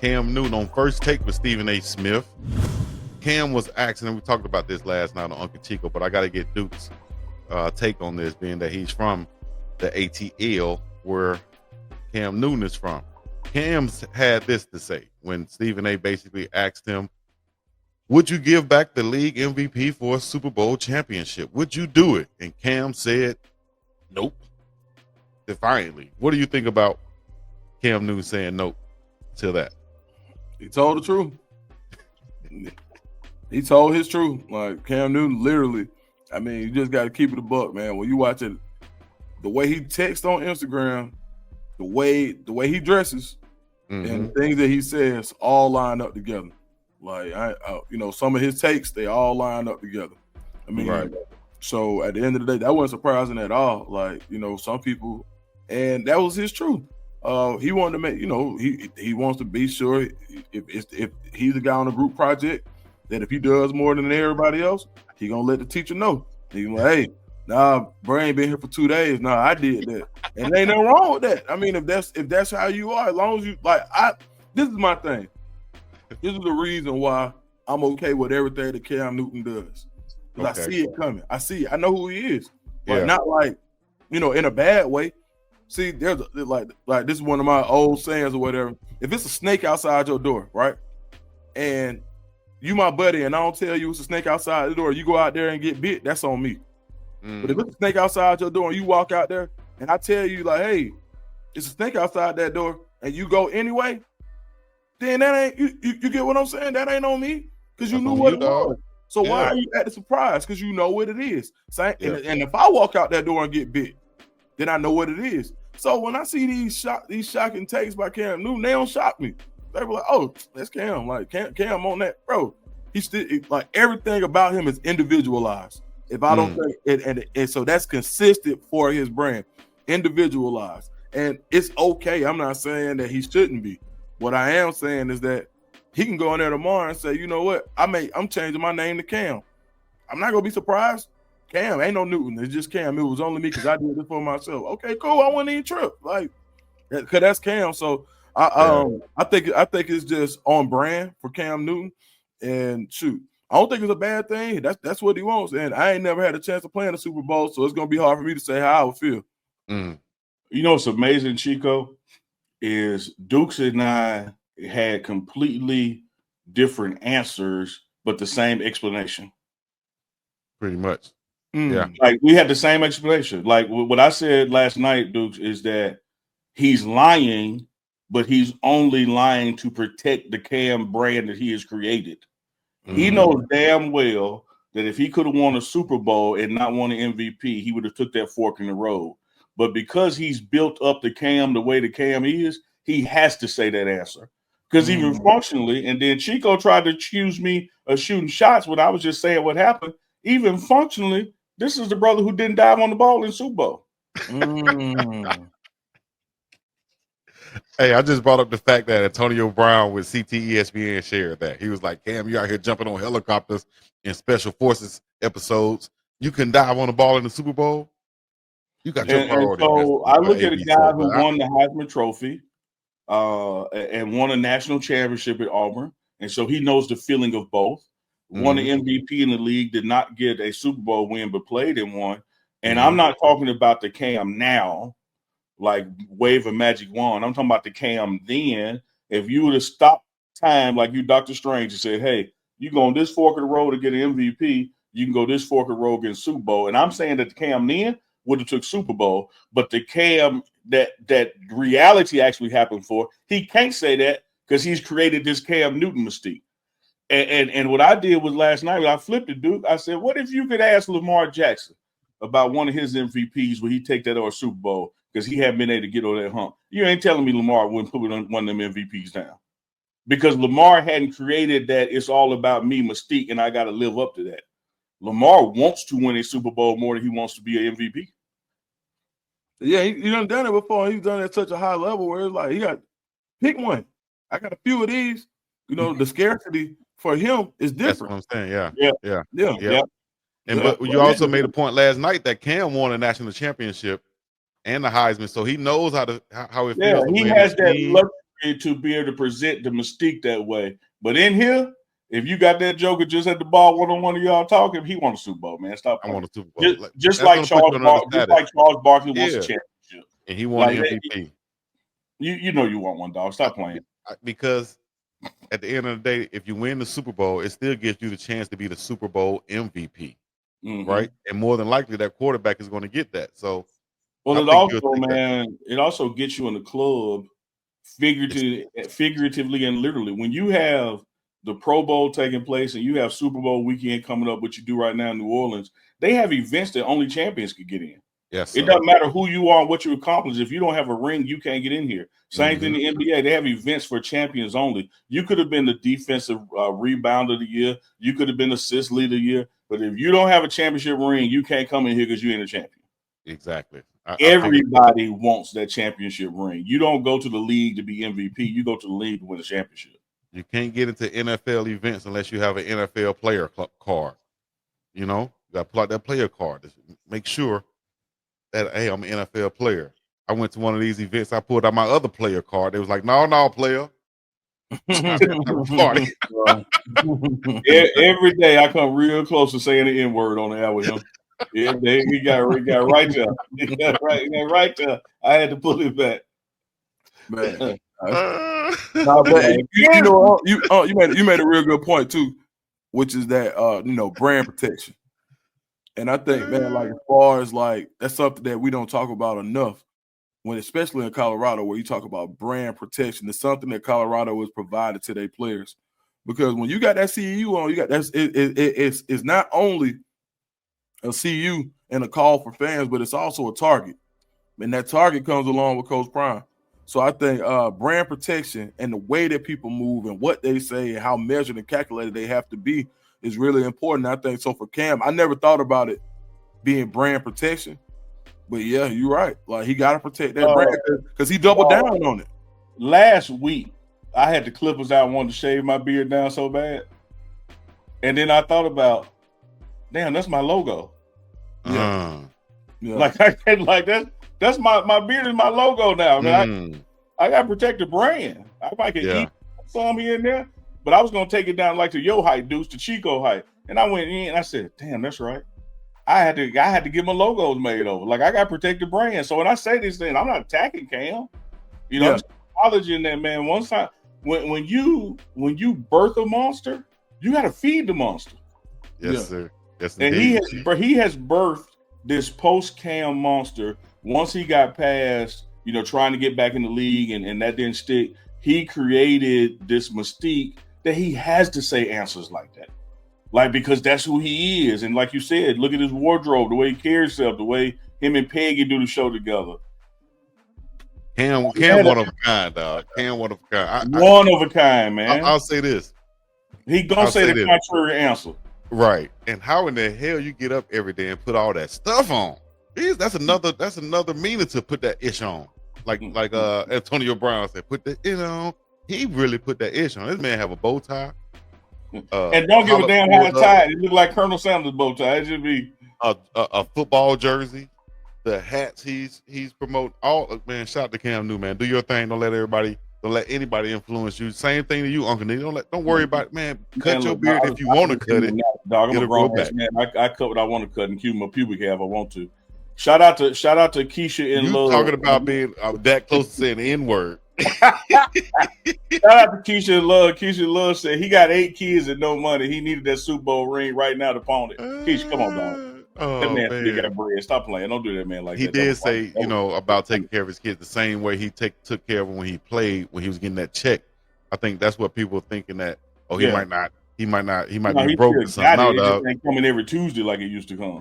Cam Newton on First Take with Stephen A. Smith. Cam was asking, and we talked about this last night on Uncle Chico, but I got to get Duke's take on this, being that he's from the ATL, where Cam Newton is from. Cam's had this to say when Stephen A. basically asked him, would you give back the league MVP for a Super Bowl championship? Would you do it? And Cam said, nope, defiantly. What do you think about Cam Newton saying nope to that? He told the truth. He told his truth. Like, Cam Newton, literally, I mean, you just got to keep it a buck, man. When you watch it, the way he texts on Instagram, the way he dresses, and the things that he says all line up together. Like, some of his takes, they all line up together. I mean, right. So at the end of the day, that wasn't surprising at all. Like, some people, and that was his truth. He wanted to make, he wants to be sure if he's the guy on the group project, that if he does more than everybody else, he gonna let the teacher know. He gonna like, hey, nah, bro ain't been here for 2 days. Nah, I did that, and ain't nothing wrong with that. I mean, if that's how you are, as long as you this is my thing. This is the reason why I'm okay with everything that Cam Newton does. Because I see it coming. I see it. I know who he is, but not like, in a bad way. See, there's like this is one of my old sayings or whatever. If it's a snake outside your door, right, and you my buddy, and I don't tell you it's a snake outside the door, you go out there and get bit, that's on me. But if it's a snake outside your door and you walk out there and I tell you like, hey, it's a snake outside that door, and you go anyway, then that ain't you get what I'm saying? That ain't on me, because you knew what it was. So why are you at the surprise? Because you know what it is. So, and if I walk out that door and get bit, then I know what it is. So when I see these shocking takes by Cam Newton, they don't shock me. They were like, "Oh, that's Cam." Like Cam on that, bro. He still like everything about him is individualized. If I don't think and so that's consistent for his brand, individualized, and it's okay. I'm not saying that he shouldn't be. What I am saying is that he can go in there tomorrow and say, you know what, I'm changing my name to Cam. I'm not gonna be surprised. Cam ain't no Newton. It's just Cam. It was only me because I did this for myself. Okay, cool. I wouldn't even trip, like, because that's Cam. So I think it's just on brand for Cam Newton. And shoot, I don't think it's a bad thing. That's what he wants. And I ain't never had a chance to play in the Super Bowl, so it's gonna be hard for me to say how I would feel. You know what's amazing, Chico, is Dukes and I had completely different answers, but the same explanation. Pretty much. Yeah. Like, we had the same explanation. Like, what I said last night, Dukes, is that he's lying, but he's only lying to protect the Cam brand that he has created. He knows damn well that if he could have won a Super Bowl and not won an MVP, he would have took that fork in the road. But because he's built up the Cam the way the Cam is, he has to say that answer. Because even functionally, and then Chico tried to accuse me of shooting shots when I was just saying what happened. Even functionally, this is the brother who didn't dive on the ball in Super Bowl. Hey, I just brought up the fact that Antonio Brown with CTESPN shared that. He was like, Cam, you out here jumping on helicopters in Special Forces episodes. You can dive on the ball in the Super Bowl? You got your priority. So I look at a guy who won the Heisman Trophy and won a national championship at Auburn. And so he knows the feeling of both. Won an MVP in the league, did not get a Super Bowl win, but played in one. And I'm not talking about the Cam now, like wave a magic wand. I'm talking about the Cam then. If you would have stopped time like you, Dr. Strange, and said, hey, you go on this fork of the road to get an MVP, you can go this fork of the road get a Super Bowl. And I'm saying that the Cam then would have took Super Bowl, but the Cam that reality actually happened for, he can't say that because he's created this Cam Newton mystique. And what I did was last night, I flipped it, Duke. I said, what if you could ask Lamar Jackson about one of his MVPs where he take that over Super Bowl because he hadn't been able to get over that hump? You ain't telling me Lamar wouldn't put one of them MVPs down, because Lamar hadn't created that it's all about me mystique and I got to live up to that. Lamar wants to win a Super Bowl more than he wants to be an MVP. Yeah, he done it before. He's done it at such a high level where it's like, he got pick one. I got a few of these. The scarcity for him is different. That's what I'm saying. Yeah. And Yeah. but you also made a point last night that Cam won a national championship and the Heisman, so he knows how it feels. Yeah, he has that to be able to present the mystique that way. But in here, if you got that Joker just at the bar, one of y'all talking, he won a Super Bowl, man. Stop. I want a Super Bowl. Just like Charles Barkley wants a championship, and he won the MVP. You know you want one, dog. Stop playing. Because at the end of the day, if you win the Super Bowl, it still gives you the chance to be the Super Bowl MVP, right? And more than likely, that quarterback is going to get that. So, well, it also gets you in the club, figuratively and literally. When you have the Pro Bowl taking place and you have Super Bowl weekend coming up, what you do right now in New Orleans, they have events that only champions could get in. Yes, it doesn't matter who you are and what you accomplish. If you don't have a ring, you can't get in here. Same thing in the NBA. They have events for champions only. You could have been the defensive rebounder of the year. You could have been assist leader of the year. But if you don't have a championship ring, you can't come in here because you ain't a champion. Exactly. Everybody wants that championship ring. You don't go to the league to be MVP. You go to the league to win a championship. You can't get into NFL events unless you have an NFL player card. You know, you got to pull out that player card to make sure that, hey, I'm an NFL player. I went to one of these events. I pulled out my other player card. It was like, no, player. Every day I come real close to saying the N-word on the air with him. Yeah, he got right there. He got right there. I had to pull it back. Man. You made a real good point too, which is that brand protection. And I think, man, like as far as like that's something that we don't talk about enough, when especially in Colorado, where you talk about brand protection. It's something that Colorado has provided to their players, because when you got that CU on, you got it's not only a CU and a call for fans, but it's also a target, and that target comes along with Coach Prime. So I think brand protection and the way that people move and what they say and how measured and calculated they have to be is really important. I think so for Cam, I never thought about it being brand protection, but yeah, you're right. Like he got to protect that brand because he doubled down on it. Last week, I had the Clippers out and wanted to shave my beard down so bad, and then I thought about, damn, that's my logo. Yeah. Like that's my beard is my logo now. Man. I got to protect the brand. I might get eat some here and there, but I was gonna take it down like to your height, Deuce, to Chico height. And I went in and I said, damn, that's right. I had to get my logos made over. Like I got to protect the brand. So when I say this thing, I'm not attacking Cam. You know, I'm just acknowledging that, man. One time when you birth a monster, you got to feed the monster. Yes, sir. Yes, and he has birthed this post-Cam monster. Once he got past, trying to get back in the league and that didn't stick, he created this mystique that he has to say answers like that. Like, because that's who he is. And like you said, look at his wardrobe, the way he carries himself, the way him and Peggy do the show together. Cam one of a kind, dog. Cam one of a kind. One of a kind, man. I'll say this. He gonna say the contrary answer. Right. And how in the hell you get up every day and put all that stuff on? That's another meaning to put that ish on. Like Antonio Brown said, put the it on. He really put that ish on. This man have a bow tie. And don't give a damn how it's tied. It look like Colonel Sanders' bow tie. It should be a football jersey, the hats he's promoting. All man, shout out to Cam Newton, man. Do your thing. Don't let anybody influence you. Same thing to you, Uncle Nick. Don't worry about it, man. Cut your beard if you want to cut it. Dog, I'm a grown man. I cut what I want to cut and keep my pubic hair if I want to. Shout out to Keisha in Love. Talking about being that close to saying the N-word. Shout out to Keisha in Love. Keisha in Love said he got 8 kids and no money. He needed that Super Bowl ring right now to pawn it. Keisha, come on, dog. That man got bread. Stop playing. Don't do that, man. Like he did say, about taking care of his kids the same way he took care of them when he played, when he was getting that check. I think that's what people are thinking that. He might be broke or something. He just ain't coming every Tuesday like it used to come.